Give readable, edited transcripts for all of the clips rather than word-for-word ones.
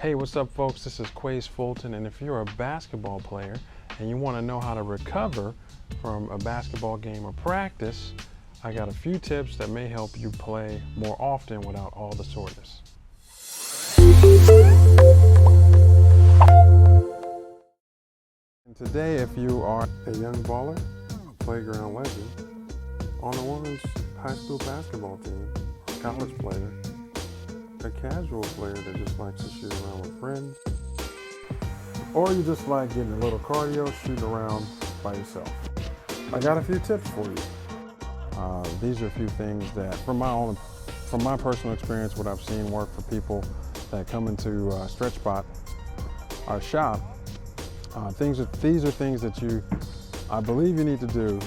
Hey, what's up folks? This is Quays Fulton, and if you're a basketball player and you want to know how to recover from a basketball game or practice, I got a few tips that may help you play more often without all the soreness. And today, if you are a young baller, a playground legend, on a women's high school basketball team, a college player, a casual player that just likes to shoot around with friends, or you just like getting a little cardio, shooting around by yourself, I got a few tips for you. These are a few things that, from my personal experience, what I've seen work for people that come into StretchBot, our shop. These are things that I believe you need to do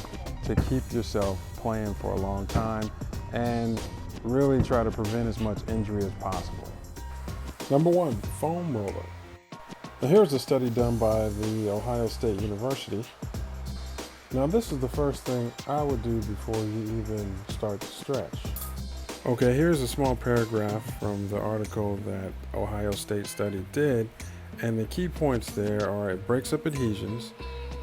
to keep yourself playing for a long time and really try to prevent as much injury as possible. Number one, foam roller. Now here's a study done by the Ohio State University. Now this is the first thing I would do before you even start to stretch. Okay, here's a small paragraph from the article that Ohio State study did, and the key points there are it breaks up adhesions,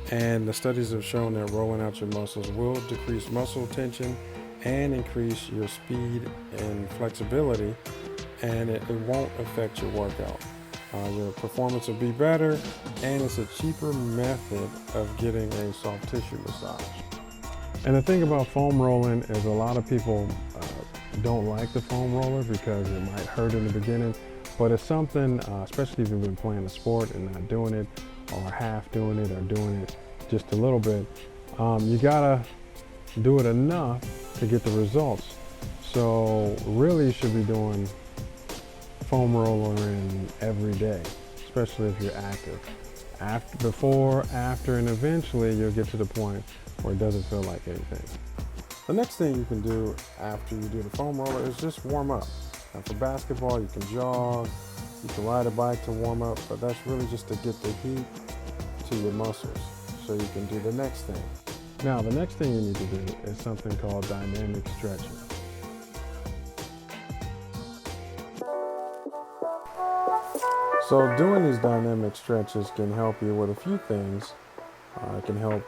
and the studies have shown that rolling out your muscles will decrease muscle tension and increase your speed and flexibility, and it won't affect your workout. Your performance will be better, and it's a cheaper method of getting a soft tissue massage. And the thing about foam rolling is a lot of people don't like the foam roller because it might hurt in the beginning, but it's something, especially if you've been playing a sport and not doing it, or half doing it, or doing it just a little bit, you gotta do it enough to get the results. So really you should be doing foam rolling every day, especially if you're active. Before, after, and eventually you'll get to the point where it doesn't feel like anything. The next thing you can do after you do the foam roller is just warm up. Now for basketball, you can jog, you can ride a bike to warm up, but that's really just to get the heat to your muscles so you can do the next thing. Now, the next thing you need to do is something called dynamic stretching. So doing these dynamic stretches can help you with a few things. It can help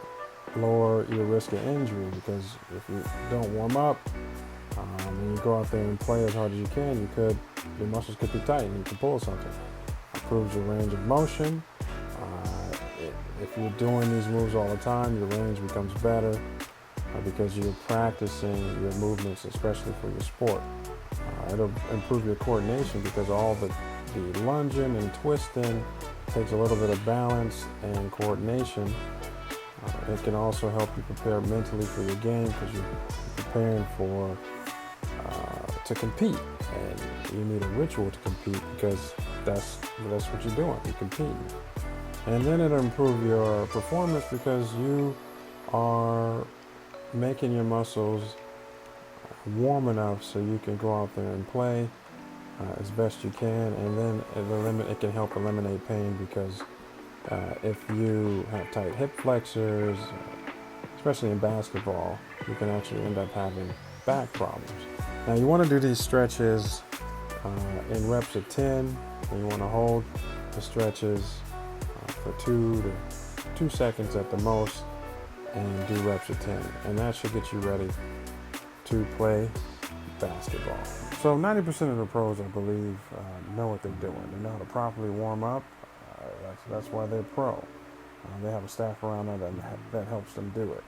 lower your risk of injury, because if you don't warm up, when you go out there and play as hard as you can, your muscles could be tight and you can pull something. Improves your range of motion. If you're doing these moves all the time, your range becomes better because you're practicing your movements, especially for your sport. It'll improve your coordination because all the lunging and twisting takes a little bit of balance and coordination. It can also help you prepare mentally for your game because you're preparing to compete, and you need a ritual to compete because that's what you're doing. You're competing. And then it'll improve your performance because you are making your muscles warm enough so you can go out there and play as best you can. And then it can help eliminate pain because if you have tight hip flexors, especially in basketball, you can actually end up having back problems. Now you want to do these stretches in reps of 10, and you want to hold the stretches for 2 seconds at the most, and do reps of 10, and that should get you ready to play basketball. So 90% of the pros, I believe, know what they're doing. They know how to properly warm up. That's why they're pro. They have a staff around them that helps them do it.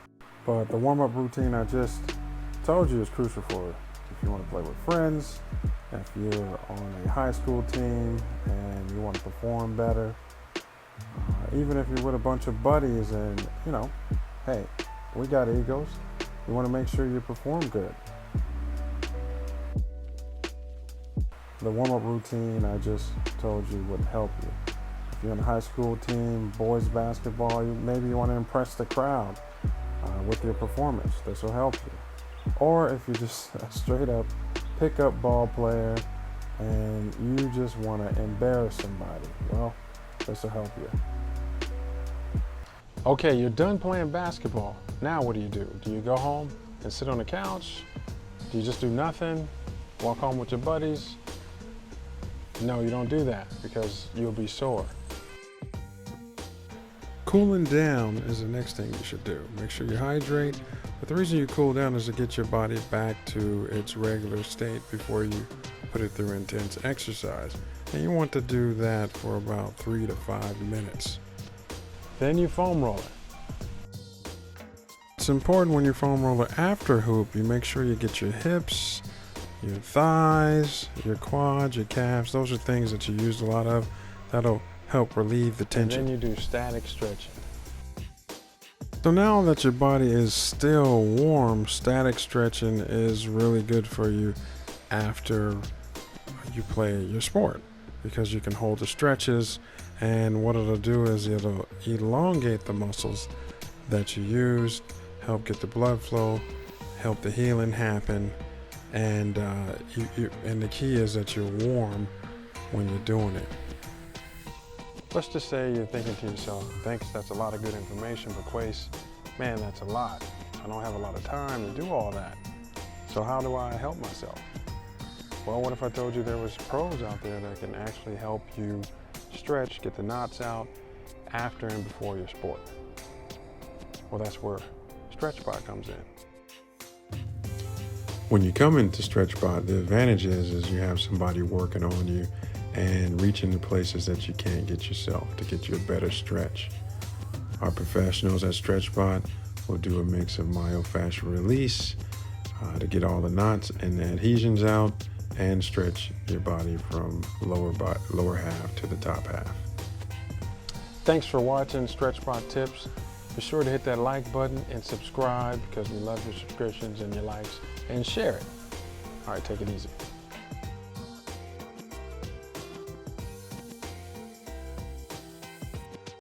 But the warm-up routine I just told you is crucial for if you want to play with friends, if you're on a high school team and you want to perform better, even if you're with a bunch of buddies and, hey, we got egos. You want to make sure you perform good. The warm-up routine I just told you would help you. If you're on a high school team, boys basketball, maybe you want to impress the crowd with your performance. This will help you. Or if you're just a straight up pickup ball player and you just want to embarrass somebody, well, this will help you. Okay, you're done playing basketball. Now what do? Do you go home and sit on the couch? Do you just do nothing? Walk home with your buddies? No, you don't do that because you'll be sore. Cooling down is the next thing you should do. Make sure you hydrate. But the reason you cool down is to get your body back to its regular state before you put it through intense exercise. And you want to do that for about 3 to 5 minutes. Then you foam roller. It's important when you foam roller after hoop, you make sure you get your hips, your thighs, your quads, your calves. Those are things that you use a lot of. That'll help relieve the tension. And then you do static stretching. So now that your body is still warm, static stretching is really good for you after you play your sport because you can hold the stretches, and what it'll do is it'll elongate the muscles that you use, help get the blood flow, help the healing happen, and and the key is that you're warm when you're doing it. Let's just say you're thinking to yourself, thanks, that's a lot of good information, but Quace, man, that's a lot. I don't have a lot of time to do all that. So how do I help myself? Well, what if I told you there was pros out there that can actually help you stretch, get the knots out after and before your sport? Well, that's where StretchBot comes in. When you come into StretchBot, the advantage is you have somebody working on you and reaching the places that you can't get yourself to get you a better stretch. Our professionals at StretchBot will do a mix of myofascial release to get all the knots and the adhesions out and stretch your body from lower half to the top half. Thanks for watching StretchBot Tips. Be sure to hit that like button and subscribe because we love your subscriptions and your likes, and share it. All right, take it easy.